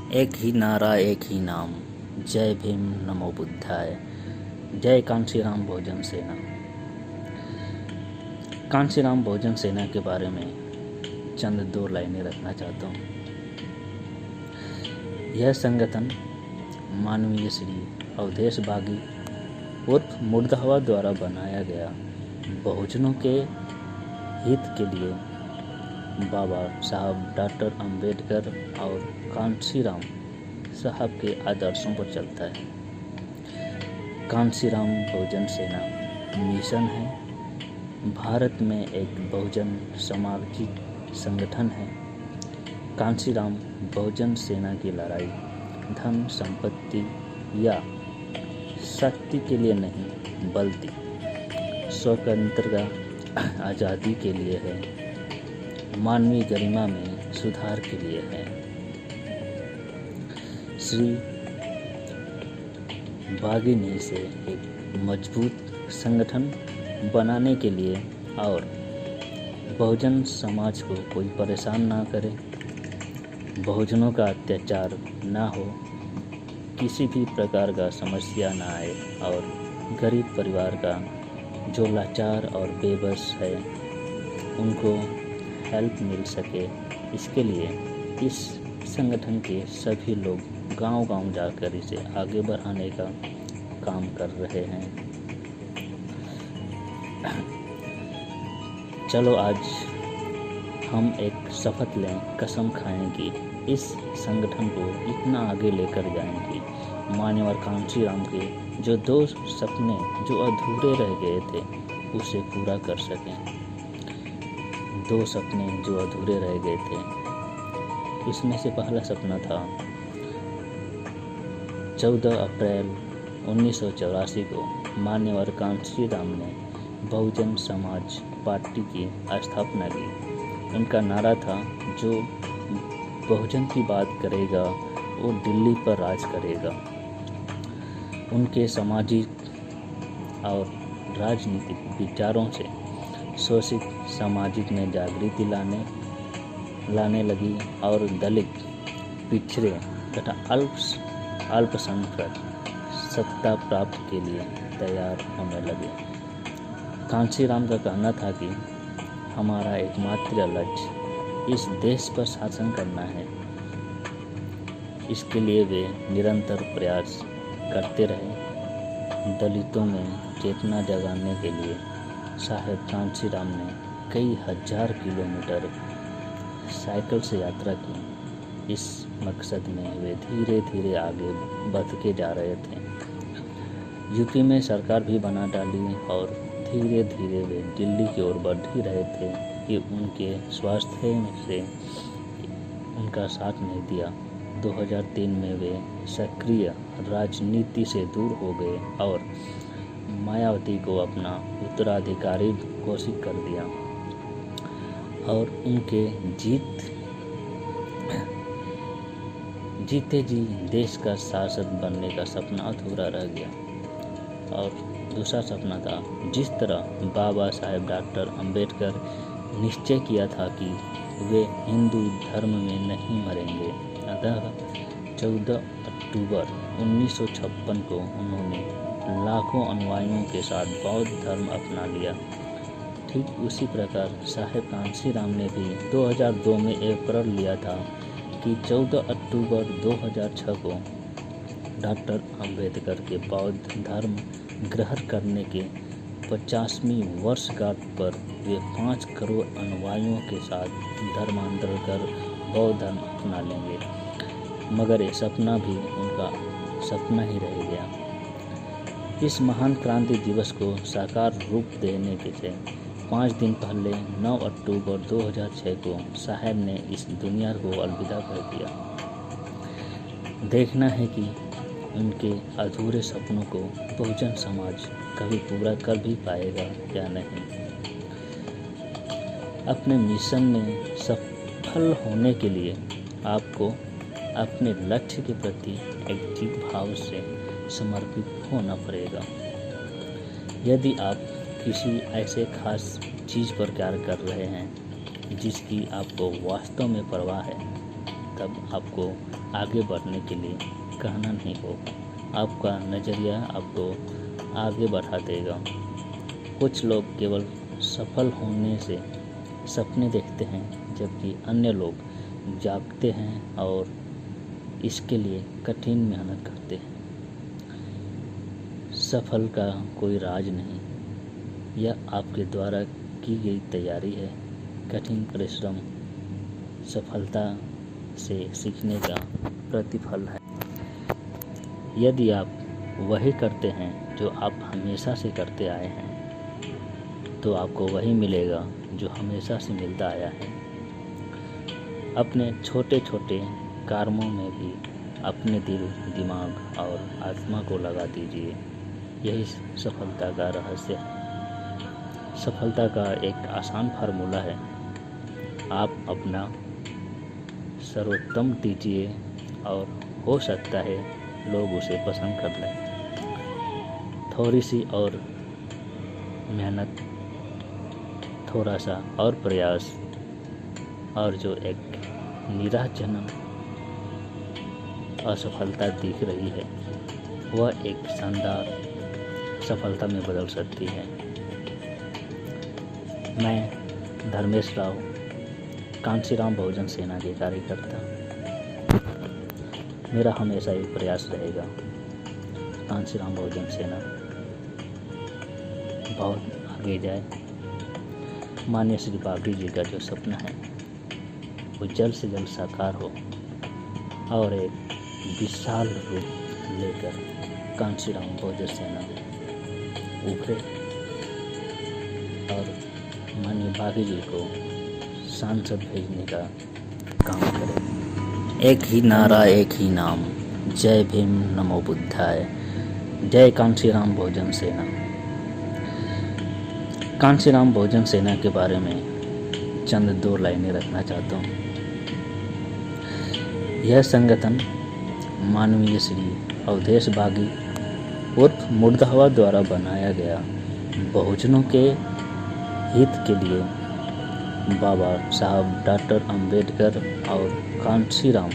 एक ही नारा एक ही नाम, जय भीम नमो बुद्धाय, जय कांशीराम बहुजन सेना। कांशीराम बहुजन सेना के बारे में चंद दो लाइनें रखना चाहता हूँ। यह संगठन माननीय श्री अवधेश बागी उर्फ मुर्दाबाद द्वारा बनाया गया बहुजनों के हित के लिए बाबा साहब डॉक्टर अंबेडकर और कांशीराम साहब के आदर्शों पर चलता है। कांशीराम बहुजन सेना मिशन है, भारत में एक बहुजन सामाजिक संगठन है। कांशीराम बहुजन सेना की लड़ाई धन संपत्ति या शक्ति के लिए नहीं बल्कि स्वतंत्रता आज़ादी के लिए है, मानवीय गरिमा में सुधार के लिए है। श्री बागी ने इसे एक मजबूत संगठन बनाने के लिए और बहुजन समाज को कोई परेशान ना करे, बहुजनों का अत्याचार ना हो, किसी भी प्रकार का समस्या ना आए और गरीब परिवार का जो लाचार और बेबस है उनको हेल्प मिल सके, इसके लिए इस संगठन के सभी लोग गांव-गांव जाकर इसे आगे बढ़ाने का काम कर रहे हैं। चलो आज हम एक शपथ लें, कसम खाएं कि इस संगठन को इतना आगे लेकर जाएंगे, माननीय कांशीराम के जो दो सपने जो अधूरे रह गए थे उसे पूरा कर सकें। दो सपने जो अधूरे रह गए थे, इसमें से पहला सपना था 14 अप्रैल 1984 को माननीय कांशीराम ने बहुजन समाज पार्टी की स्थापना की। उनका नारा था, जो बहुजन की बात करेगा वो दिल्ली पर राज करेगा। उनके सामाजिक और राजनीतिक विचारों से शोषित सामाजिक में जागृति लाने लगी और दलित, पिछड़े तथा अल्पसंख्यक सत्ता प्राप्त के लिए तैयार होने लगे। कांशीराम का कहना था कि हमारा एकमात्र लक्ष्य इस देश पर शासन करना है। इसके लिए वे निरंतर प्रयास करते रहे। दलितों में चेतना जगाने के लिए साहेब कांशीराम ने कई हजार किलोमीटर साइकिल से यात्रा की। इस मकसद में वे धीरे धीरे आगे बढ़ते जा रहे थे। यूपी में सरकार भी बना डाली और धीरे धीरे वे दिल्ली की ओर बढ़ ही रहे थे कि उनके स्वास्थ्य से उनका साथ नहीं दिया। 2003 में वे सक्रिय राजनीति से दूर हो गए और मायावती को अपना उत्तराधिकारी घोषित कर दिया और उनके जीते जी देश का शासक बनने का सपना अधूरा रह गया। और दूसरा सपना था, जिस तरह बाबा साहेब डॉक्टर अंबेडकर निश्चय किया था कि वे हिंदू धर्म में नहीं मरेंगे, अतः 14 अक्टूबर 1956 को उन्होंने लाखों अनुयायियों के साथ बौद्ध धर्म अपना लिया। ठीक उसी प्रकार साहेब कांशीराम ने भी 2002 में एक प्रण लिया था कि 14 अक्टूबर 2006 को डॉक्टर अंबेडकर के बौद्ध धर्म ग्रहण करने के 50वीं वर्षगांठ पर वे 5 करोड़ अनुयायियों के साथ धर्मांतरण कर बौद्ध धर्म अपना लेंगे। मगर ये सपना भी उनका सपना ही रह गया। इस महान क्रांति दिवस को साकार रूप देने के से 5 दिन पहले 9 अक्टूबर 2006 को साहब ने इस दुनिया को अलविदा कर दिया। देखना है कि उनके अधूरे सपनों को बहुजन समाज कभी पूरा कर भी पाएगा या नहीं। अपने मिशन में सफल होने के लिए आपको अपने लक्ष्य के प्रति एक भाव से समर्पित होना पड़ेगा। यदि आप किसी ऐसे खास चीज़ पर कार्य कर रहे हैं जिसकी आपको वास्तव में परवाह है, तब आपको आगे बढ़ने के लिए कहना नहीं होगा। आपका नज़रिया आपको आगे बढ़ा देगा। कुछ लोग केवल सफल होने से सपने देखते हैं, जबकि अन्य लोग जागते हैं और इसके लिए कठिन मेहनत करते हैं। सफल का कोई राज नहीं, यह आपके द्वारा की गई तैयारी है। कठिन परिश्रम सफलता से सीखने का प्रतिफल है। यदि आप वही करते हैं जो आप हमेशा से करते आए हैं, तो आपको वही मिलेगा जो हमेशा से मिलता आया है। अपने छोटे छोटे कामों में भी अपने दिल, दिमाग और आत्मा को लगा दीजिए। यही सफलता का रहस्य है। सफलता का एक आसान फार्मूला है। आप अपना सर्वोत्तम दीजिए और हो सकता है लोग उसे पसंद कर लें। थोड़ी सी और मेहनत, थोड़ा सा और प्रयास, और जो एक निराशजनक असफलता दिख रही है, वह एक शानदार सफलता में बदल सकती है। मैं धर्मेश राव, कांशीराम बहुजन सेना के कार्यकर्ता, मेरा हमेशा एक प्रयास रहेगा, कांशीराम बहुजन सेना बहुत आगे जाए। माननीय श्री बाबरी जी का जो सपना है वो जल्द से जल्द साकार हो और एक विशाल रूप लेकर कांशीराम बहुजन सेना उभरे और माननीय बाबरी जी को सांसद भेजने का काम करें। एक ही नारा, एक ही नाम, जय भीम नमो बुद्धाय, जय कांशीराम बहुजन सेना। कांशीराम बहुजन सेना के बारे में चंद 2 लाइनें रखना चाहता हूँ। यह संगठन माननीय श्री अवधेश बागी उर्फ मुर्दाबाद द्वारा बनाया गया बहुजनों के हित के लिए बाबा साहब डॉक्टर अंबेडकर और कांशीराम